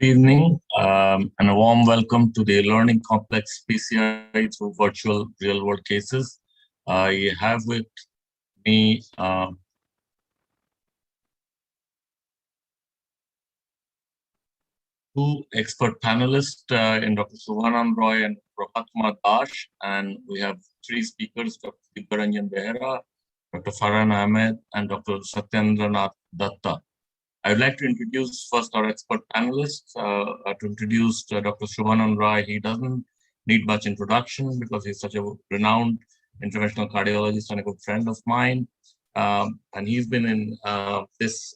Good evening and a warm welcome to the Learning Complex PCI through virtual real-world cases. I have with me two expert panelists in Dr. Subhanand Roy and Prabhat Kumar Dash, and we have three speakers, Dr. Dibbaranjan Behera, Dr. Farhan Ahmed, and Dr. Satyendranath Datta. I'd like to introduce first our expert panelists. To introduce Dr. Subhanand Roy, he doesn't need much introduction because he's such a renowned interventional cardiologist and a good friend of mine. And he's been in this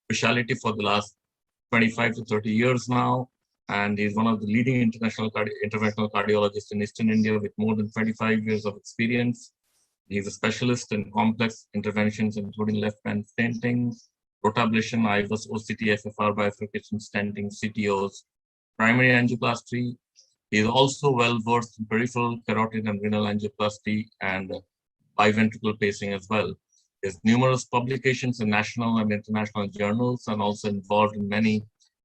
specialty for the last 25 to 30 years now. And he's one of the leading interventional cardiologists in Eastern India with more than 25 years of experience. He's a specialist in complex interventions, including left band stenting, rotablation, IVUS, OCT, FFR, bifurcation, stenting, CTOs, primary angioplasty. He is also well versed in peripheral, carotid, and renal angioplasty and biventricular pacing as well. He has numerous publications in national and international journals and also involved in many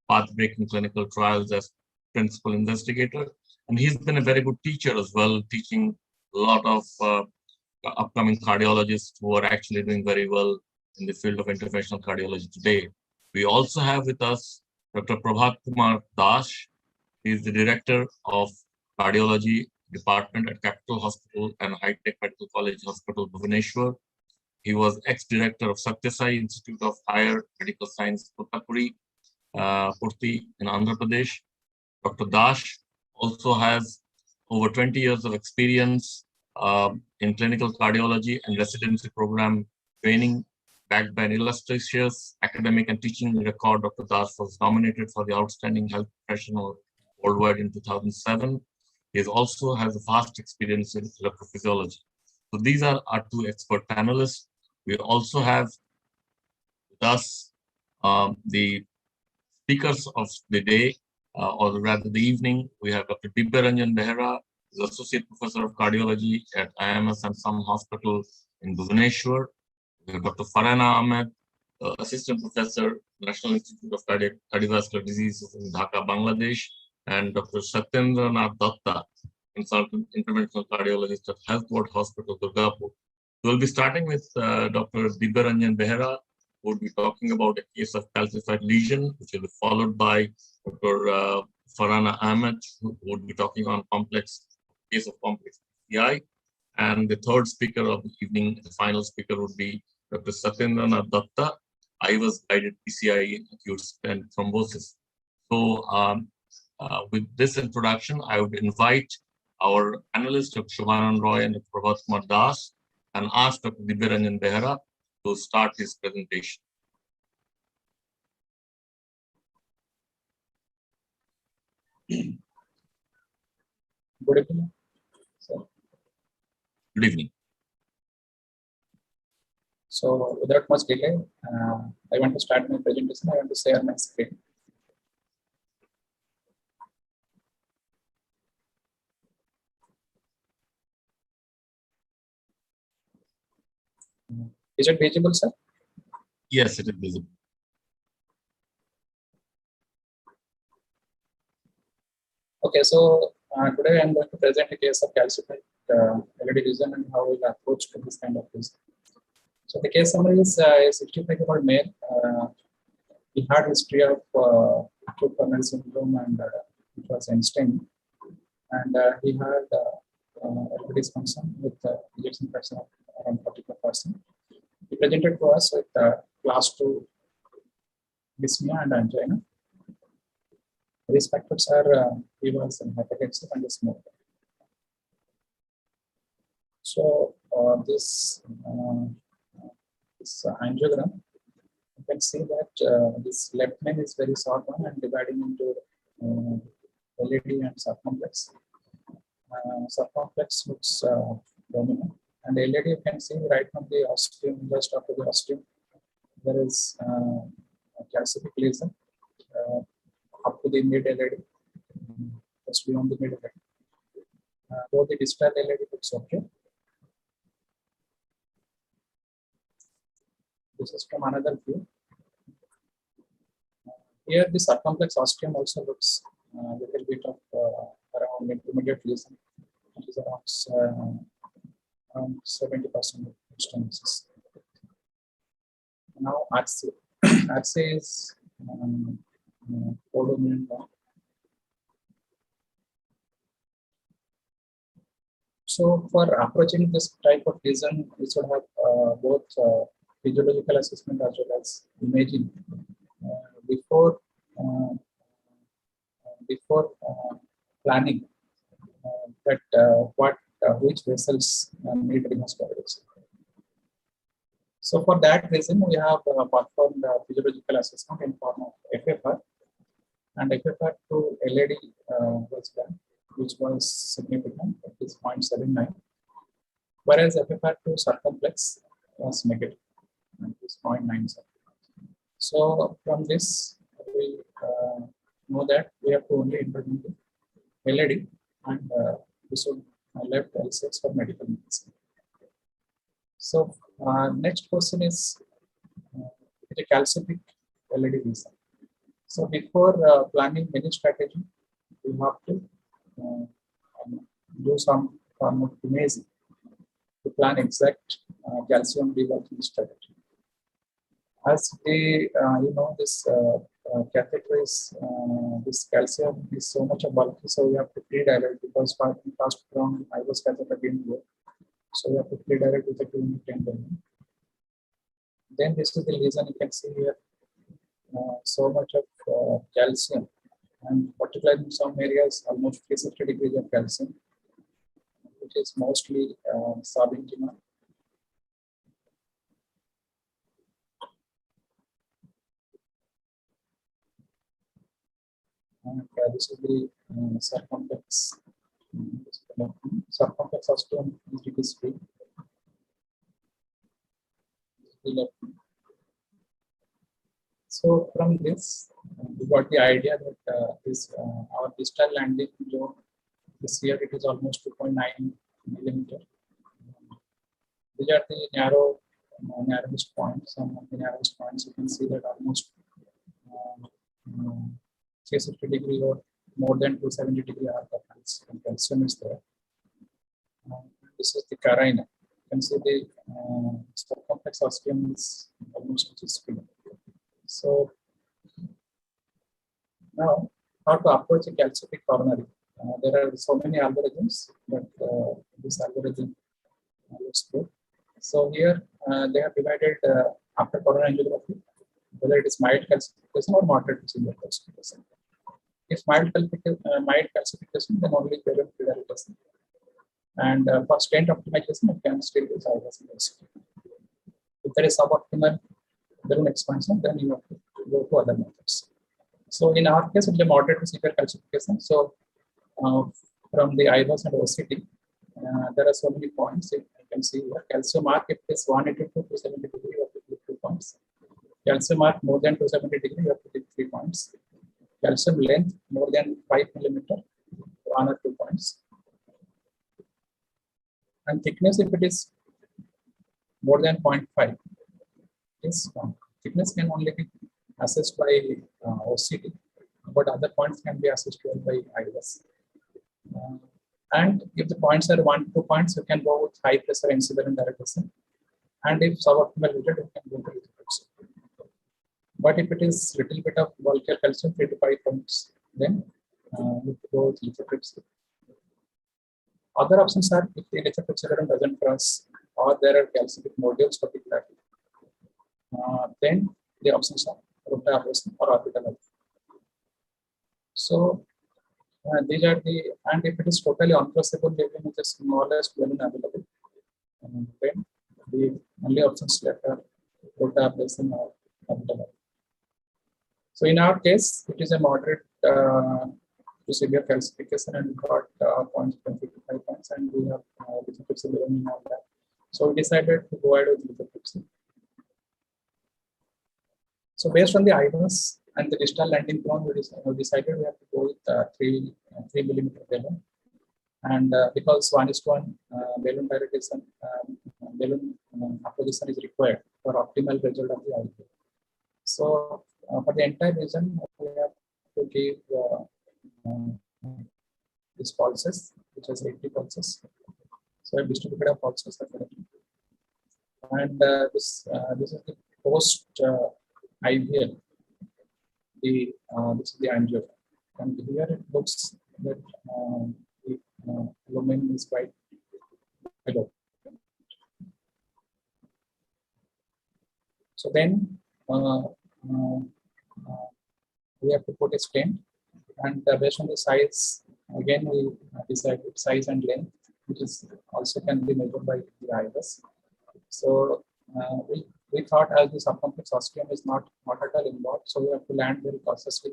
path-breaking clinical trials as principal investigator. And he's been a very good teacher as well, teaching a lot of upcoming cardiologists who are actually doing very well in the field of interventional cardiology today. We also have with us Dr. Prabhat Kumar Dash. He is the Director of Cardiology Department at Capital Hospital and High Tech Medical College Hospital, Bhubaneswar. He was ex-director of Satya Sai Institute of Higher Medical Science, Puttapuri, Purti in Andhra Pradesh. Dr. Dash also has over 20 years of experience in clinical cardiology and residency program training, backed by an illustrious academic and teaching record. Dr. Dash was nominated for the Outstanding Health Professional Worldwide in 2007. He also has a vast experience in electrophysiology. So these are our two expert panelists. We also have with us the speakers of the day, or rather the evening. We have Dr. Dibbaranjan Behera, who is Associate Professor of Cardiology at IMS and Some Hospital in Bhubaneswar. We have Dr. Farhan Ahmed, Assistant Professor, National Institute of Cardiovascular Diseases in Dhaka, Bangladesh, and Dr. Satyendranath Datta, Consultant Interventional Cardiologist at Health Board Hospital, Durgapur. We'll be starting with Dr. Dibbaranjan Behera, who will be talking about a case of calcified lesion, which will be followed by Dr. Farhan Ahmed, who would be talking on case of complex PCI. And the third speaker of the evening, the final speaker, would be Dr. Satyendranath Datta, IVUS guided PCI in acute stent thrombosis. So with this introduction, I would invite our panelists, Dr. Subhanand Roy and Dr. Prabhat Kumar Das, and ask Dr. Dibbaranjan Behera to start his presentation. Good evening. Good evening. So without much delay, I want to start my presentation. I want to share my screen. Is it visible, sir? Yes, it is visible. Okay, so today I'm going to present a case of calcified LED lesion and how we approach to this kind of lesion. So the case summary is a 65-year-old male. He had history of acute coronary syndrome and it was instinct. And he had LV dysfunction with ejection fraction of around 44%. He presented to us with class 2 dyspnea and angina. Risk factors are he was hypertensive and a smoker. So this angiogram, you can see that this left main is very short one and dividing into LED and subcomplex. Subcomplex looks dominant, and LED you can see right from the ostium, just after the ostium, there is a calcific lesion up to the mid LED, just beyond the mid LED. Though the distal LED looks okay. This is from another view. Here the circumflex ostium also looks a little bit of around intermediate lesion, which is around 70% of stenosis. Now RC. RC is codominant one. So for approaching this type of lesion, we should have both physiological assessment as well as imaging before planning that which vessels need venous coverage. So for that reason, we have performed physiological assessment in form of FFR, and FFR to LAD was done, which was significant, it is 0.79, whereas FFR to circumflex was negative, it is 0.97. So from this, we know that we have to only intervene the LAD, and we should left L6 for medical medicine. So next question is the calcific LAD lesion. So before planning any strategy, we have to do some form of imaging to plan exact calcium debulking strategy. As we, this catheter is, this calcium is so much of bulky, so we have to pre-dilate because past ground IVUS catheter didn't work. So we have to pre-dilate with a 2 unit 10 mm. Then this is the lesion, you can see here, so much of calcium, and particularly in some areas almost 360 degrees of calcium, which is mostly subinguinal. And this is the circumflex. Circumflex ostium is free. So from this, we got the idea that this our distal landing zone this year it is almost 2.9 millimeter. These are the narrowest points. Some of the narrowest points you can see that almost 360 degree or more than 270 degree arc of calcium is there. This is the carina. You can see the circumflex ostium is almost free. So now, how to approach a calcific coronary? There are so many algorithms, but this algorithm looks good. So here they have divided after coronary angiography, whether it is mild calcification or moderate severe calcification. If mild calcification, then only balloon dilatation. And for stent optimization, you can still use IVUS. If there is suboptimal balloon expansion, then you have to go to other methods. So in our case, it is a moderate to severe calcification. So from the IVUS and OCT, there are so many points. You can see here, calcium mark if it is 182 to 270 degree, you have to click 2 points. Calcium mark more than 270 degree, you have to click 3 points. Calcium length more than 5 millimeter, 1 or 2 points. And thickness if it is more than 0.5, this thickness can only be assessed by OCT, but other points can be assessed by IVUS. And if the points are 1 to 2 points, you can go with high pressure NC balloon dilatation. And if suboptimal rigid, you can go to lithotripsy. But if it is little bit of bulkier calcium, 3 to 5 points, then you go with lithotripsy. Other options are if the lithotripsy balloon doesn't cross or there are calcific nodules particularly, then the options are rotor ablation or orbital ablation. So these are the, and if it is totally uncrossable lesion with the smallest balloon available, then the only options left are rotor ablation or orbital ablation. So in our case, it is a moderate to severe calcification, and we got points from 55 points, and we have lithotripsy balloon in all that. So we decided to go ahead with lithotripsy. So based on the IVUS and the distal landing zone, we decided we have to go with 3 millimeter balloon, and because 1:1 balloon dilatation, balloon apposition is required for optimal result of the IVUS. So for the entire region, we have to give these pulses, which is 80 pulses. So a distributed of pulses are collected. And this is the post IVL. This is the angiography. And here it looks that the lumen is quite below. So then we have to put a stent, and based on the size, again we decide size and length, which is also can be measured by the IVUS. So we thought as the circumflex ostium is not at all involved, so we have to land very cautiously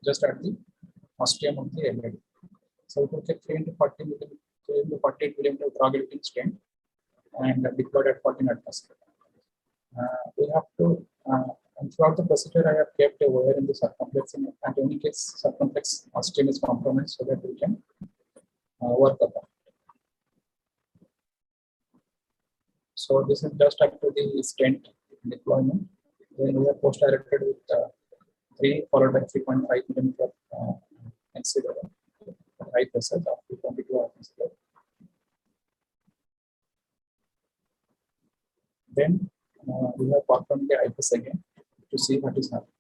just at the ostium of the LAD. So we took a 3 into 40 millimeter, 3 into 48 millimeter drug-eluting stent and deployed at 14 atmosphere. We have to, and throughout the procedure, I have kept a wire in the circumflex, and in any case, circumflex ostium is compromised so that we can work upon. So this is just after the stent deployment. Then we are post-directed with 3 followed by 3.5 millimeter NC level, high pressure up to 22 atmosphere. Then we have performed the IVUS again to see what is happening.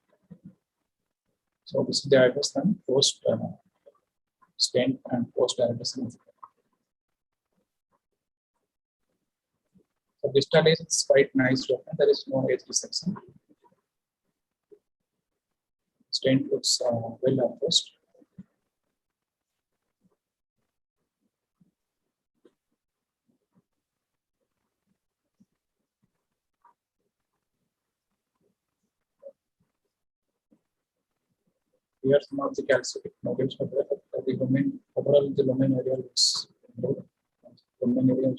So this is the IVUS done post stent and post IVUS. So distal is quite nice, there is no edge dissection. Stent looks well approached. Here some of the calcific nodules are there, but the lumen, overall the lumen area looks good. Lumen area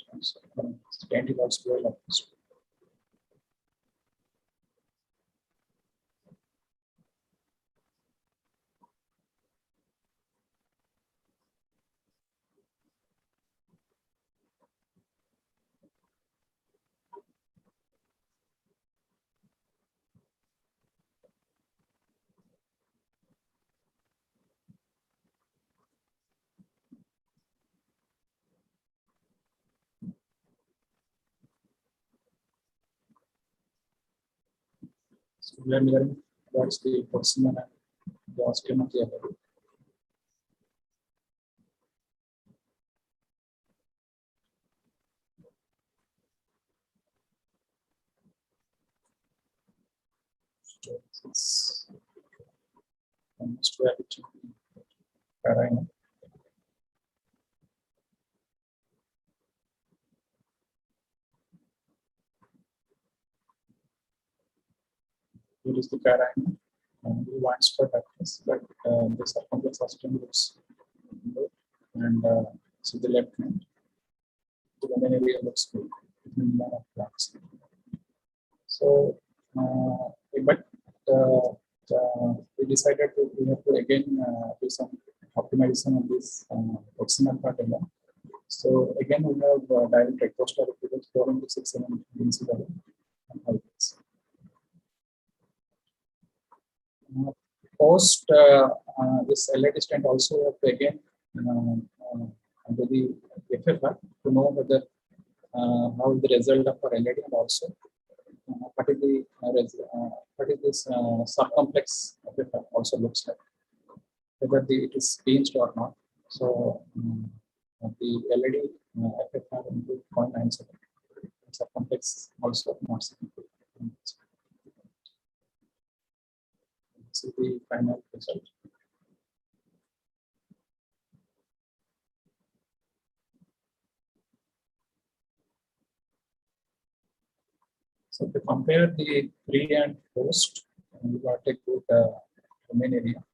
stent is also well approached. So we are learning what's the proximal and the ostium of the LAD. It's almost where it should be. Carina. Here is the carina. We want spot access, but the circumflex ostium looks good. And so the left hand, the lumen area looks good. So, but we decided we have to again do some optimization on this proximal part alone. So again, we have direct retrospective with 4 into 6 mm level. Post this LAD stent also we have to again do the FFR to know whether how the result of our LAD and also what is the what is this circumflex FFR also looks like, whether it is changed or not. So the LAD FFR into 0.97, circumflex also not significant. This is the final result. So to compare the pre and post, we got a good domain area.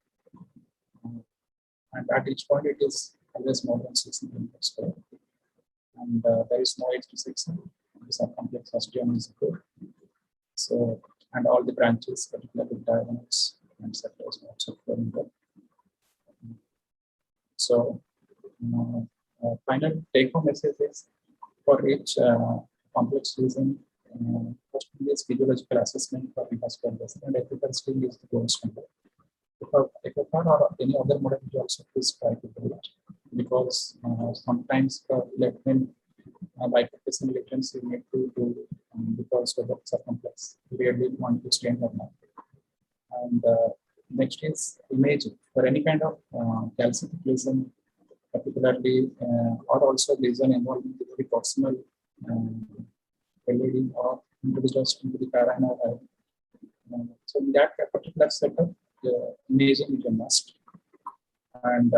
And at each point, it is always more than 6 millimeters square. And there is no edge dissection. The circumflex ostium is good. So, and all the branches, particularly diagonals and sectors, also flowing well. So, final take home message is for each complex lesion first thing is physiological assessment for revascular vessel, and ethical still is the gold standard. If a car or any other modality also please try to do it, because sometimes the left-hand bifurcation latency you need to do because the books are complex. You really want to stain or not. And next is imaging for any kind of calcific lesion, particularly or also lesion involving the proximal LED or into the coronary. So in that particular setup, imaging is a must. And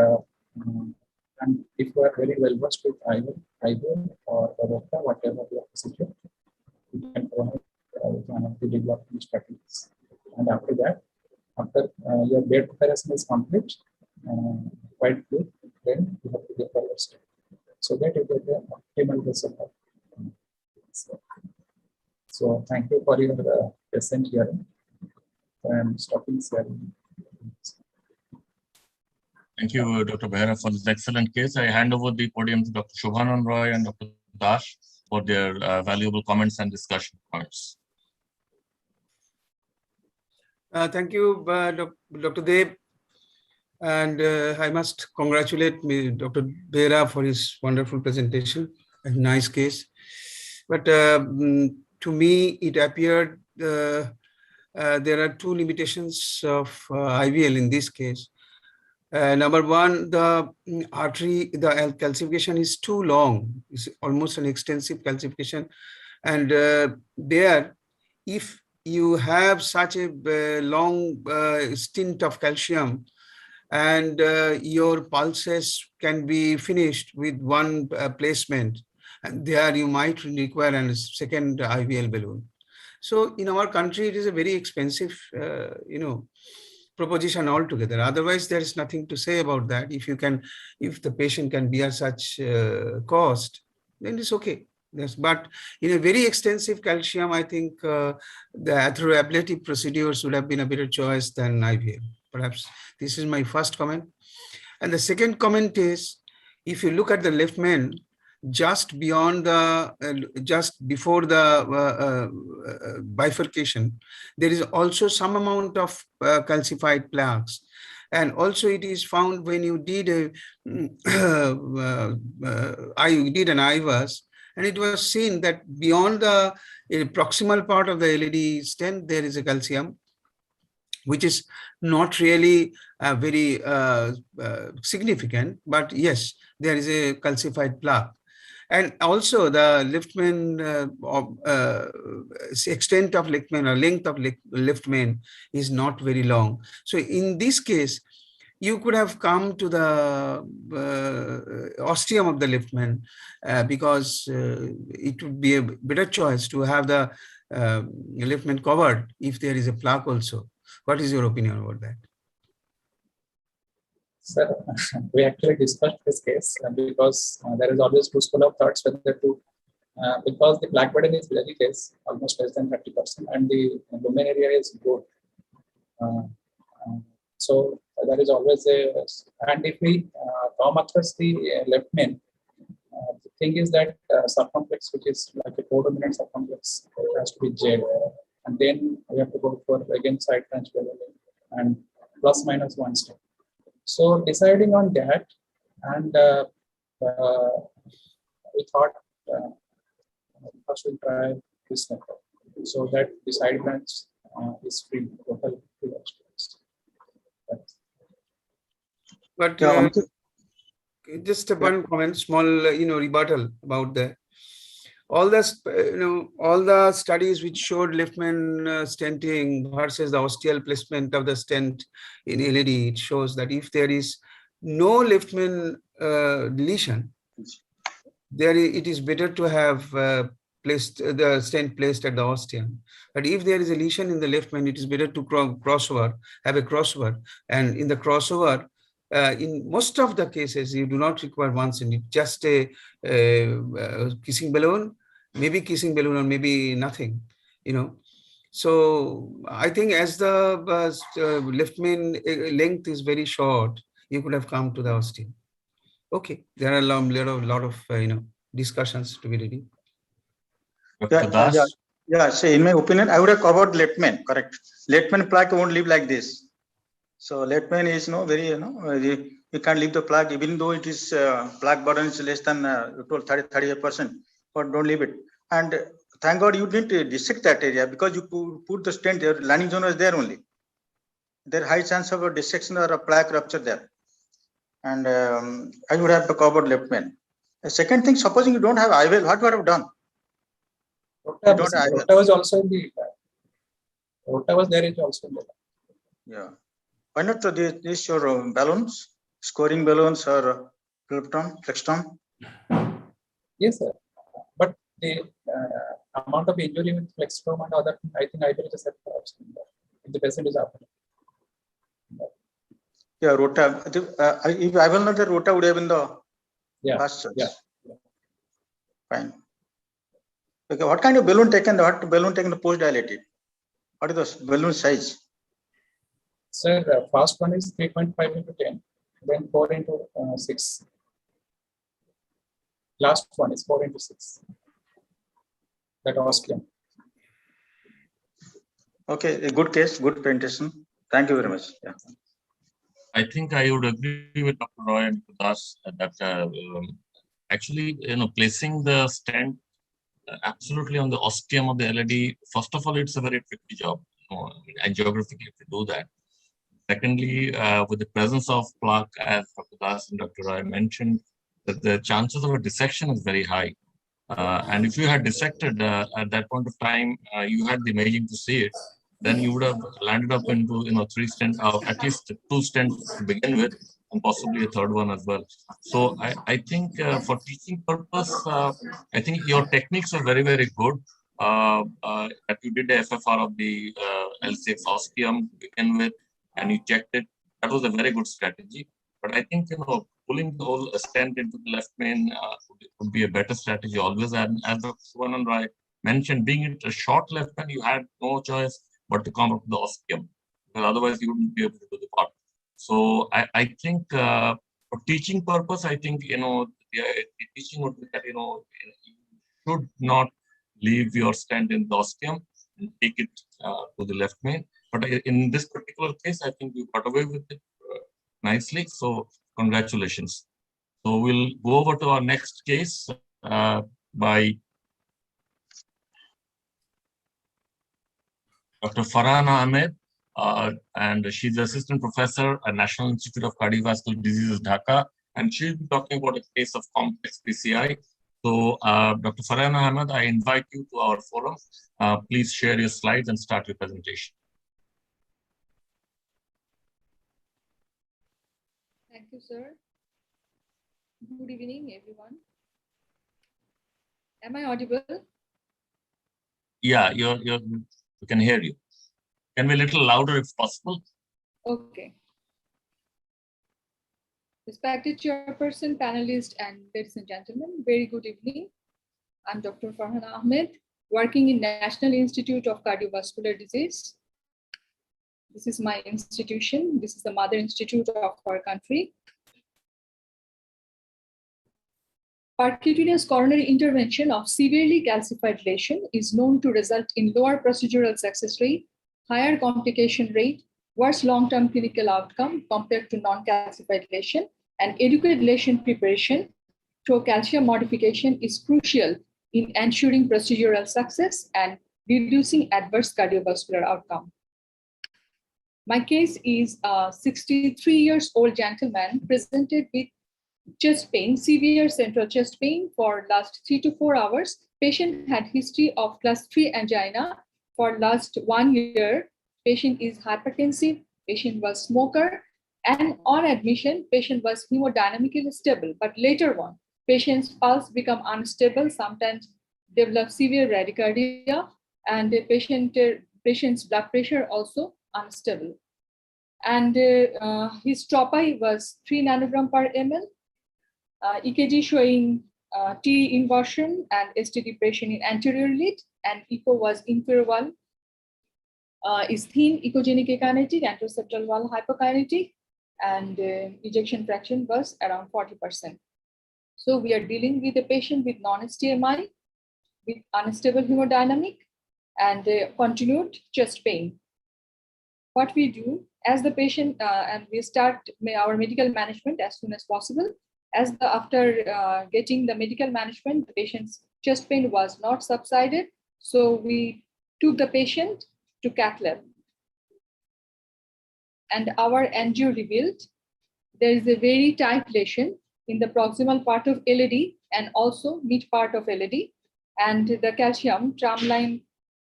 if you are very well versed with IVUS or whatever the procedure, you can provide one of the development strategies. And after that, after your bed preparation is complete, quite good, then you have to get your step. So that you get the optimal result. So thank you for your present hearing. I'm stopping sharing. Thank you, Dr. Behera, for this excellent case. I hand over the podium to Dr. Shobhanan Roy and Dr. Dash for their valuable comments and discussion points. Thank you, Dr. Deb. And I must congratulate Dr. Behera for his wonderful presentation. A nice case. But to me, it appeared there are two limitations of IVL in this case. Number one, the artery, the calcification is too long. It's almost an extensive calcification. And there, if you have such a long stint of calcium, and your pulses can be finished with one placement, and there you might require a second IVL balloon. So in our country, it is a very expensive, proposition altogether. Otherwise, there is nothing to say about that. If the patient can bear such cost, then it's okay. Yes, but in a very extensive calcium, I think the atherosclerotic procedures would have been a better choice than IVL. Perhaps this is my first comment. And the second comment is, if you look at the left main, just beyond the, just before the bifurcation, there is also some amount of calcified plaques. And also it is found when you did an IVUS, and it was seen that beyond the proximal part of the LED stent, there is a calcium, which is not really very significant, but yes, there is a calcified plaque. And also the left main extent of left main or length of left main is not very long. So in this case, you could have come to the ostium of the left main because it would be a better choice to have the left main covered if there is a plaque also. What is your opinion about that? Sir, we actually discussed this case because there is always two school of thoughts whether to, because the plaque burden is very less, almost less than 30%, and the lumen area is good. So there is always a, and if we come across the left main, the thing is that circumflex, which is like a codominant circumflex, it has to be J, and then we have to go for again side branch and plus minus one step. So deciding on that, and we thought first we'll try this method, so that the side branch is free, total free of space. But just one comment, small, rebuttal about that. All the, all the studies which showed left main stenting versus the ostial placement of the stent in LED, it shows that if there is no left main lesion, it is better to have placed the stent placed at the ostium. But if there is a lesion in the left main, it is better to crossover, have a crossover, and in the crossover, in most of the cases, you do not require one stent, just a kissing balloon, maybe kissing balloon or maybe nothing, So I think as the left main length is very short, you could have come to the ostium. Okay, there are a lot of discussions to be ready. Dr. Das? Yeah, so in my opinion, I would have covered left main, correct. Left main plaque won't leave like this. So left main is very, you can't leave the plaque, even though it is plaque burden is less than 38%, but don't leave it. And thank God you didn't dissect that area, because you put the stent there, landing zone was there only. There high chance of a dissection or a plaque rupture there. And I would have covered left main. The second thing, supposing you don't have IVL, what would have done? Rota was also in the Rota was there is also in the Yeah. Why not these your balloons, scoring balloons or Flexton? Yes, sir. But the amount of injury with Flexton and other, I think I will just have if the patient is after. Yeah, Rota. If I will not, the Rota would have been the first choice. Yeah. Fine. Okay, what kind of balloon taken? What balloon taken post dilated? What is the balloon size? Sir, first one is 3.5 into 10, then 4 into 6. Last one is 4 into 6. That ostium. Okay, a good case, good presentation. Thank you very much. Yeah. I think I would agree with Dr. Roy and Das that actually, placing the stent absolutely on the ostium of the LAD, first of all, it's a very tricky job. Angiographically, to do that. Secondly, with the presence of plaque, as Dr. Das and Dr. Roy mentioned, that the chances of a dissection is very high. And if you had dissected at that point of time, you had the imaging to see it, then you would have landed up into 3 stents, at least 2 stents to begin with, and possibly a third one as well. So I think for teaching purpose, I think your techniques are very, very good. That you did the FFR of the L6 ostium to begin with, and you checked it. That was a very good strategy. But I think pulling the whole stent into the left main would be a better strategy always. And as Dr. Suvanand mentioned, being it a short left main, you had no choice but to come up with the ostium, because otherwise you wouldn't be able to do the part. So I think for teaching purpose, I think the teaching would be that you should not leave your stent in the ostium and take it to the left main. But in this particular case, I think you got away with it nicely. So congratulations. So we'll go over to our next case by Dr. Farhan Ahmed, and she's assistant professor at National Institute of Cardiovascular Diseases, Dhaka, and she'll be talking about a case of complex PCI. So, Dr. Farhan Ahmed, I invite you to our forum. Please share your slides and start your presentation. Thank you, sir. Good evening, everyone. Am I audible? Yeah, we can hear you. Can be a little louder if possible. Okay. Respected chairperson, panelists, and ladies and gentlemen, very good evening. I'm Dr. Farhan Ahmed, working in National Institute of Cardiovascular Disease. This is my institution. This is the mother institute of our country. Percutaneous coronary intervention of severely calcified lesion is known to result in lower procedural success rate, higher complication rate, worse long-term clinical outcome compared to non-calcified lesion, and adequate lesion preparation through calcium modification is crucial in ensuring procedural success and reducing adverse cardiovascular outcome. My case is a 63-year-old gentleman presented with chest pain, severe central chest pain for last 3 to 4 hours. Patient had history of class 3 angina for last 1 year. Patient is hypertensive, patient was smoker, and on admission, patient was hemodynamically stable. But later on, patient's pulse become unstable, sometimes develop severe bradycardia, and the patient's blood pressure also unstable. And his tropi was 3 nanogram per ml. EKG showing T inversion and ST depression in anterior lead, and echo was inferior wall is thin echogenic akinetic, anteroseptal wall hypokinetic, and ejection fraction was around 40%. So we are dealing with a patient with non-STMI, with unstable hemodynamic, and continued chest pain. What we do as the patient, and we start our medical management as soon as possible. After getting the medical management, the patient's chest pain was not subsided. So we took the patient to cath lab. And our angio revealed there is a very tight lesion in the proximal part of LAD and also mid part of LAD. And the tramline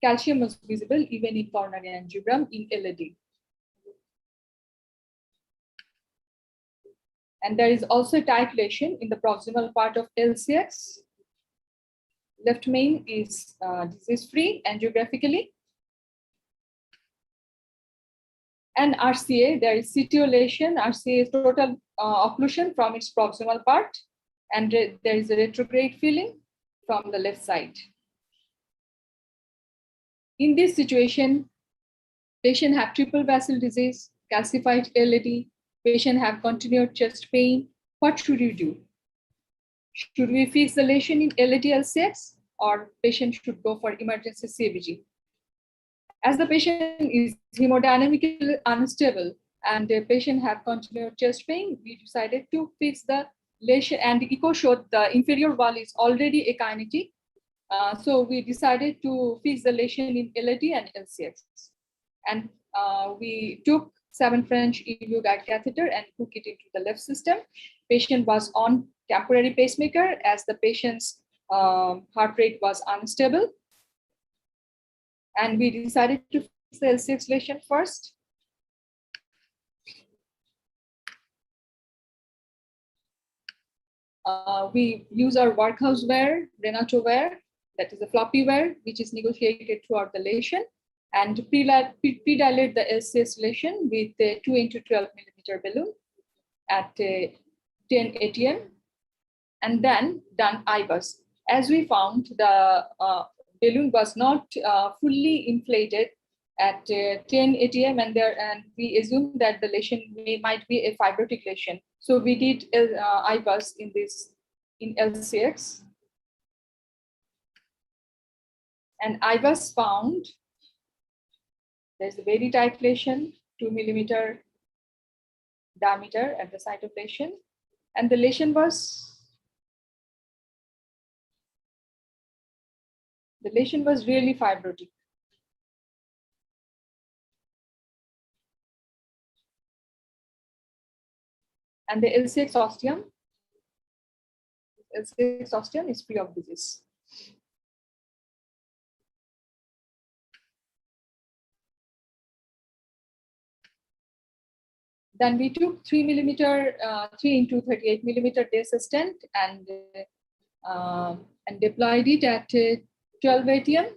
calcium was visible even in coronary angiogram in LAD. And there is also a tight lesion in the proximal part of LCX. Left main is disease-free angiographically. And RCA, there is CTO lesion. RCA is total occlusion from its proximal part. And there is a retrograde filling from the left side. In this situation, patient have triple vessel disease, calcified LAD, patient have continued chest pain. What should you do? Should we fix the lesion in LAD LCX or patient should go for emergency CABG? As the patient is hemodynamically unstable and the patient have continued chest pain, we decided to fix the lesion, and the echo showed the inferior wall is already akinetic. So we decided to fix the lesion in LAD and LCX. And we took 7 French EVU guide catheter and hook it into the left system. Patient was on temporary pacemaker as the patient's heart rate was unstable. And we decided to fix the LCX lesion first. We use our workhouse wear, Renato wear, that is a floppy wear, which is negotiated throughout the lesion, and pre-dilate the LCX lesion with a 2 into 12 millimeter balloon at 10 ATM, and then done IVUS. As we found, the balloon was not fully inflated at 10 ATM, and we assumed that the lesion might be a fibrotic lesion. So we did IVUS in LCX. And IVUS found there's a very tight lesion, 2 millimeter diameter at the site of lesion. And the lesion was really fibrotic. And the LCX osteum is free of disease. Then we took 3 into 38 millimeter DES stent and deployed it at 12 ATM.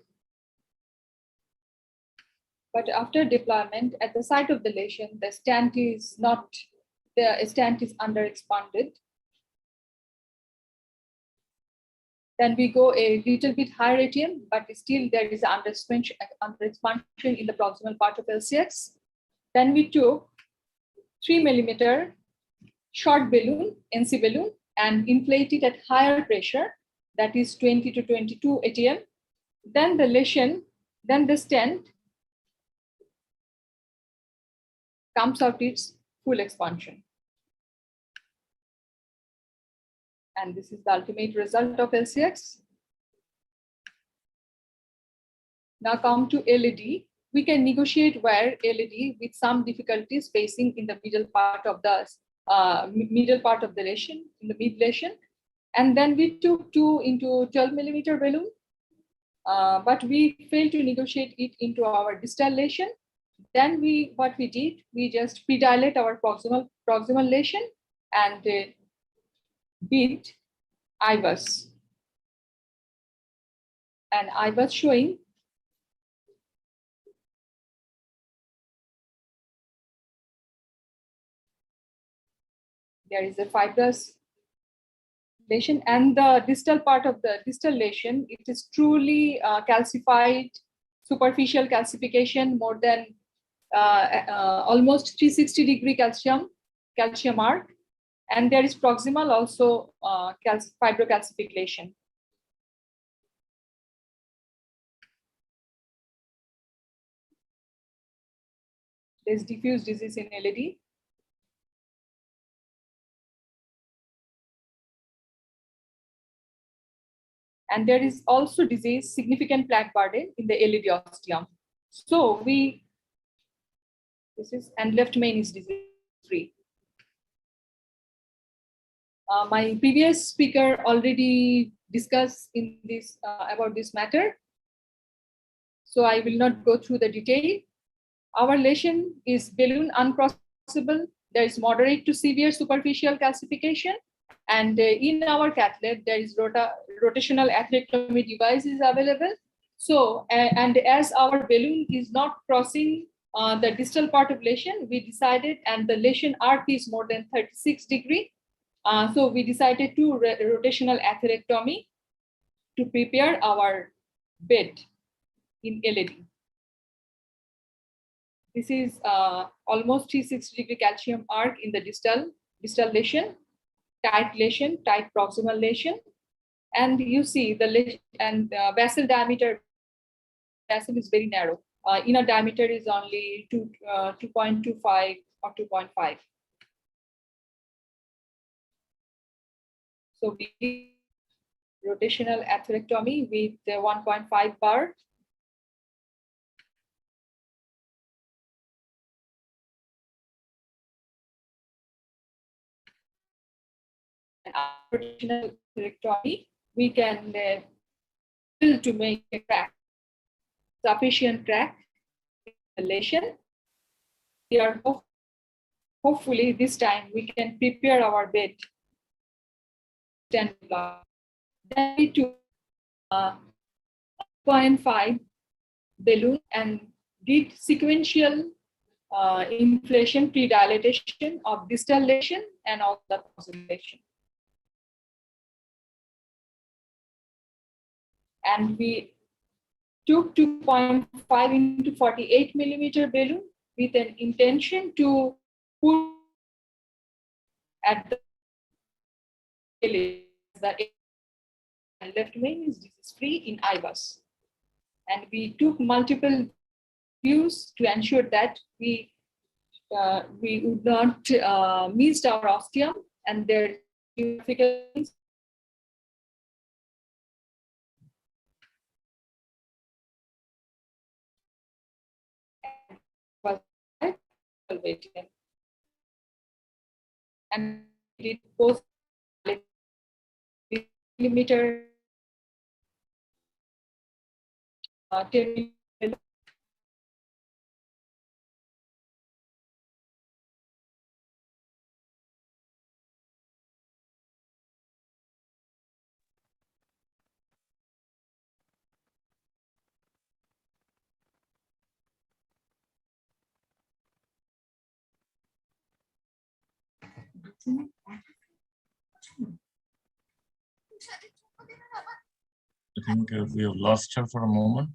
But after deployment, at the site of the lesion, the stent is underexpanded. Then we go a little bit higher ATM, but still there is underexpansion in the proximal part of LCX. Then we took 3 millimeter short balloon, NC balloon, and inflate it at higher pressure, that is 20 to 22 ATM. Then the lesion, then the stent comes out its full expansion. And this is the ultimate result of LCX. Now come to LAD. We can negotiate where LAD with some difficulties facing in the middle part of the lesion, in the mid lesion. And then we took 2 into 12 millimeter balloon, but we failed to negotiate it into our distal lesion. Then what we did, we just pre-dilate our proximal lesion and did IVUS. And IVUS showing there is a fibrous lesion, and the distal part of the distal lesion, it is truly calcified, superficial calcification, more than almost 360-degree calcium arc, and there is proximal also fibrocalcific lesion. There's diffuse disease in LED. And there is also disease, significant plaque burden in the LED ostium. So and left main is disease free. My previous speaker already discussed in this about this matter. So I will not go through the detail. Our lesion is balloon uncrossable. There is moderate to severe superficial calcification. And in our cath-lab, there is rotational atherectomy device is available. So, and as our balloon is not crossing the distal part of lesion, we decided, and the lesion arc is more than 36 degrees. So we decided to rotational atherectomy to prepare our bed in LED. This is almost 360-degree calcium arc in the distal lesion, tight proximal lesion. And you see the lesion and vessel diameter, vessel is very narrow. Inner diameter is only 2.25 or 2.5. So we did rotational atherectomy with the 1.5 bar. And after rotational atherectomy, we can fill to make a crack, sufficient crack in the lesion. Here, hopefully this time we can prepare our bed. Then we took 0.5 balloon and did sequential inflation, pre-dilatation of distal lesion and of the proximal lesion. And we took 2.5 into 48 millimeter balloon with an intention to put at the left main is disease free in IVUS. And we took multiple views to ensure that we would not miss our ostium and their geographical and it post millimeter 10 I think we have lost her for a moment.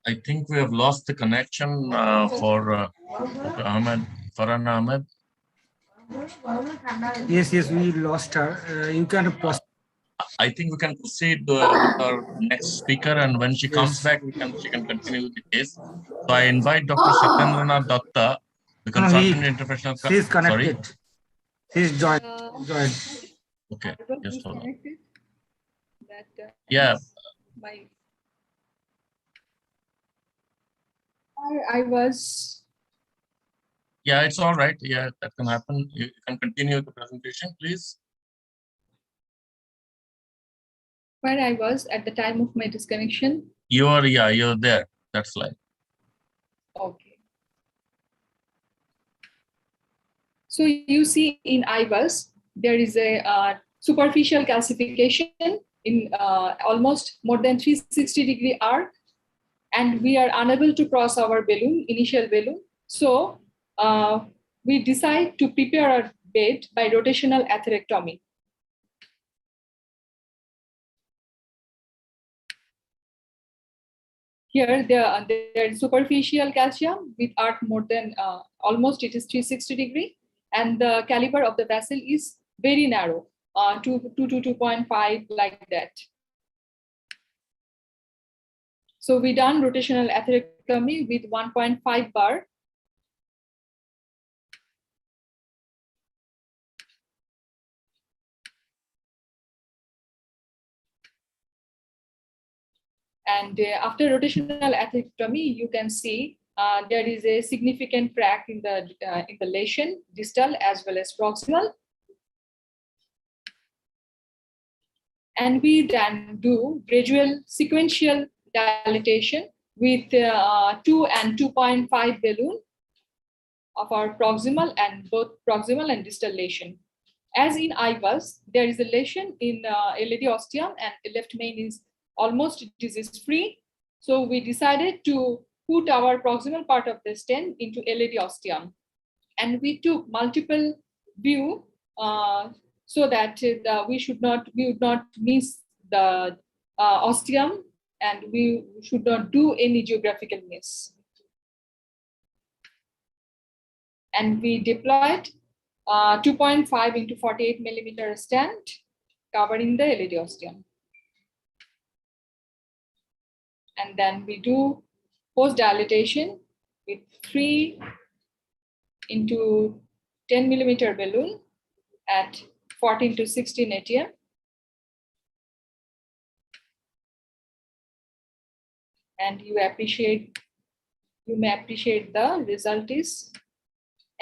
I think we have lost the connection for Dr. Ahmed, Farhan Ahmed. Yes, we lost her. You can proceed. I think we can proceed with our next speaker, and when she comes back, she can continue with the case. So I invite Dr. Satyendranath Datta, the consultant interventional. She's connected. Sorry. She's joined. Okay. Yes, hold on. That, Yeah. I was. Yeah, it's all right. Yeah, that can happen. You can continue the presentation, please. Where I was at the time of my disconnection. You're there. That's right. Okay. So you see in IVUS, there is a superficial calcification in almost more than 360-degree arc, and we are unable to cross our balloon, initial balloon. So we decide to prepare our bed by rotational atherectomy. Here, there is superficial calcium with arc more than almost it is 360-degree, and the caliber of the vessel is very narrow, 2 to 2.5 like that. So we done rotational atherectomy with 1.5 bar. And after rotational atherectomy, you can see there is a significant crack in the lesion, distal as well as proximal. And we then do gradual sequential dilatation with 2 and 2.5 balloon of our proximal and both proximal and distal lesion. As in IVUS, there is a lesion in LAD ostium and left main is almost disease-free. So we decided to put our proximal part of the stent into LAD ostium. And we took multiple view so that we would not miss the ostium, and we should not do any geographical miss. And we deployed 2.5 into 48 millimeter stent covering the LAD ostium. And then we do post dilatation with 3 into 10 millimeter balloon at 14 to 16 ATM. And you may appreciate the result is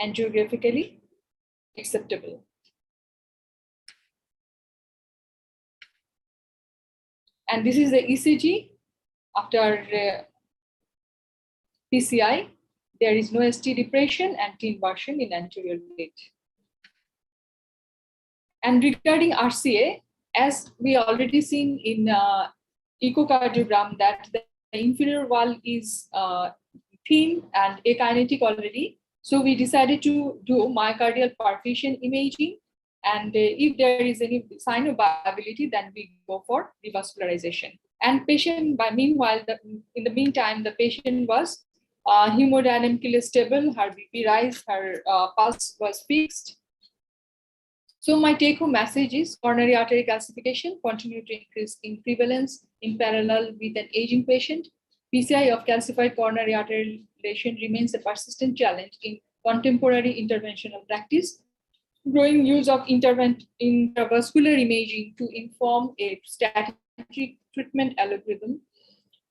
angiographically acceptable. And this is the ECG after PCI. There is no ST depression and T inversion in anterior gate. And regarding RCA, as we already seen in echocardiogram that the inferior wall is thin and akinetic already. So we decided to do myocardial perfusion imaging. And if there is any sign of viability, then we go for revascularization. And patient, meanwhile, in the meantime, the patient was hemodynamically stable, her BP rise, her pulse was fixed. So my take-home message is coronary artery calcification continue to increase in prevalence in parallel with an aging patient. PCI of calcified coronary artery lesion remains a persistent challenge in contemporary interventional practice. Growing use of intravascular imaging to inform a strategic treatment algorithm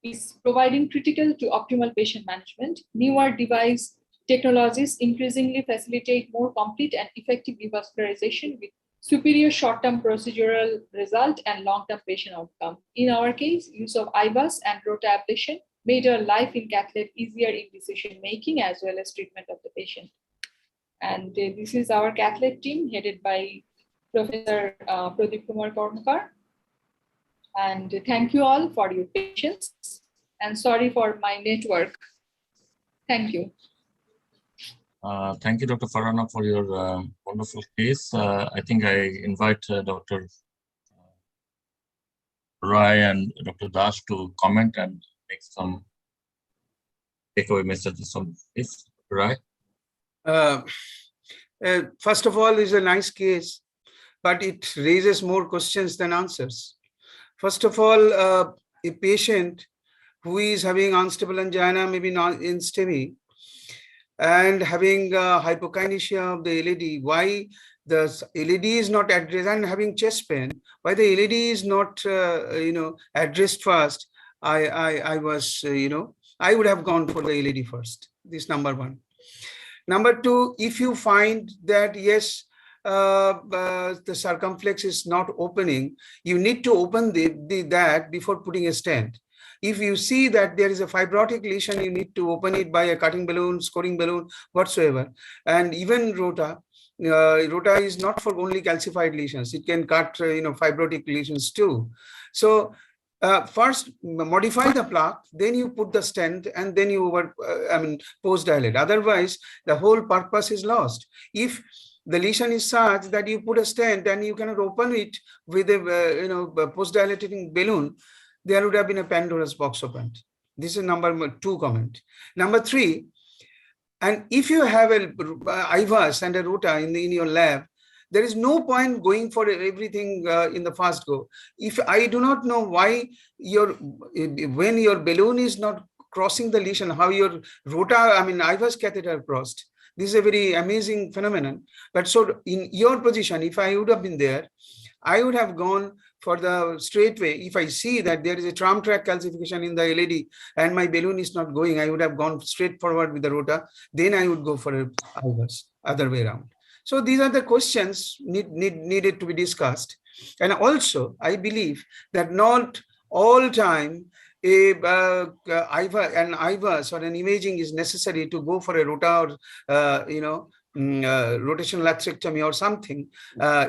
is providing critical to optimal patient management. Newer device technologies increasingly facilitate more complete and effective revascularization with superior short-term procedural result and long-term patient outcome. In our case, use of IVUS and rotablation made our life in cath lab easier in decision-making as well as treatment of the patient. And this is our cath lab team headed by Professor Pradeep Kumar Karmakar. And thank you all for your patience and sorry for my network. Thank you. Thank you, Dr. Farhana, for your wonderful case. I think I invite Dr. Rai and Dr. Das to comment and make some takeaway messages from this, right? First of all, it's a nice case, but it raises more questions than answers. First of all, a patient who is having unstable angina, maybe not in STEMI, and having hypokinesia of the LAD, why the LAD is not addressed, and having chest pain, why the LAD is not addressed first. I was I would have gone for the LAD first. This number one. Number two, if you find that yes, the circumflex is not opening, you need to open that before putting a stent. If you see that there is a fibrotic lesion, you need to open it by a cutting balloon, scoring balloon, whatsoever. And even rota is not for only calcified lesions. It can cut fibrotic lesions too. So first modify the plaque, then you put the stent, and then you post dilate. Otherwise, the whole purpose is lost. If the lesion is such that you put a stent and you cannot open it with a post dilating balloon, there would have been a Pandora's box opened. This is number 2 comment. Number 3, and if you have a IVUS and a rota in your lab, there is no point going for everything in the first go. If I do not know why when your balloon is not crossing the lesion, how your rota, IVUS catheter crossed. This is a very amazing phenomenon. But so in your position, if I would have been there, I would have gone for the straight way. If I see that there is a tram track calcification in the LAD and my balloon is not going, I would have gone straight forward with the rota. Then I would go for a IVUS, other way around. So these are the questions needed to be discussed. And also, I believe that not all time an IVUS or an imaging is necessary to go for a rota or rotational atherectomy or something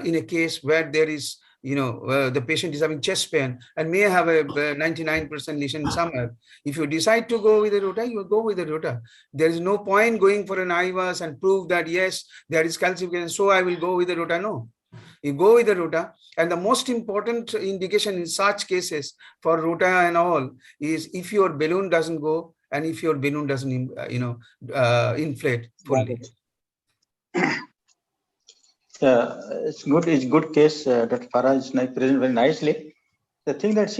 in a case where there is the patient is having chest pain and may have a 99% lesion somewhere. If you decide to go with a rota, you go with a rota. There is no point going for an IVUS and prove that yes, there is calcification, so I will go with a rota. No, you go with the rota. And the most important indication in such cases for rota and all is if your balloon doesn't go and if your balloon doesn't inflate fully. Yeah, it's good. It's good case. Dr. Farah is present very nicely. The thing that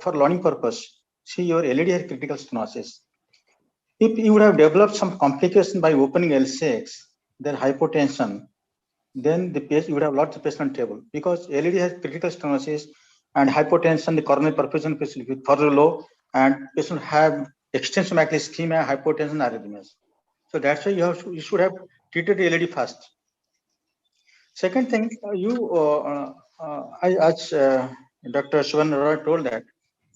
for learning purpose, your LAD has critical stenosis. If you would have developed some complication by opening L6, then hypotension, then the patient, you would have lost the patient on table, because LAD has critical stenosis and hypotension, the coronary perfusion facility is further low, and patient have extensive macula ischemia, hypotension, arrhythmias. So that's why you should have treated LAD first. Second thing, as Dr. Shivan Roy told that,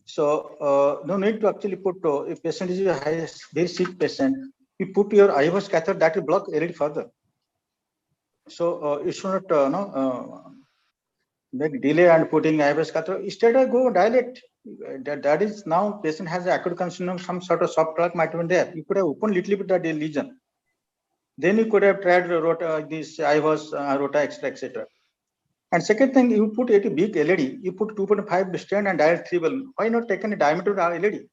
so no need to actually put, if patient is a very sick patient, you put your IVUS catheter, that will block LAD further. So you should not make delay and putting IVUS catheter. Instead of go dilate. That is now patient has acute concern of some sort of soft plaque might have been there. You could have opened little bit of the lesion. Then you could have tried rota, this IVUS, rota, etc. And second thing, you put a big LED, you put 2.5 stent and dilate 3 balloon. Why not taken a diameter of LED?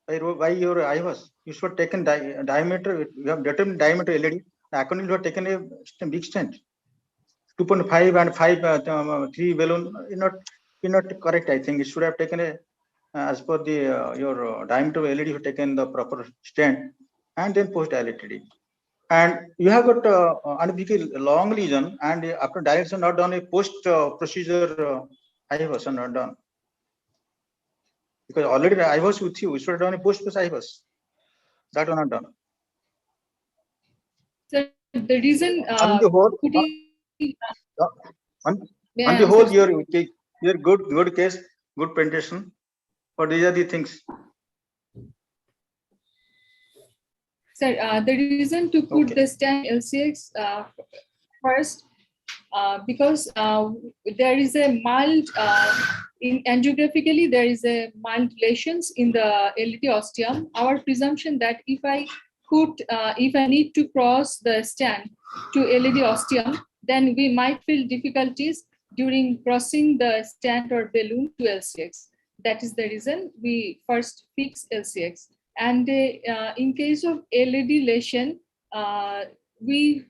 Why your IVUS? You should have taken diameter. You have determined diameter LED. Accordingly, you have taken a big stent. 2.5 and 3 balloon is not correct. I think it should have taken as per the your diameter of LED. You have taken the proper stent and then post dilated it. And you have got a long lesion, and after dilation not done, a post procedure IVUS are not done, because already the IVUS with you should have done a post IVUS. That was not done. So the reason on the whole, on the whole, your good case, good presentation. But these are the things. Sir, the reason to put the stent LCX first, because there is a mild, angiographically, there is a mild lesions in the LAD ostium. Our presumption that if I need to cross the stent to LAD ostium, then we might feel difficulties during crossing the stent or balloon to LCX. That is the reason we first fix LCX. And in case of LED lesion, we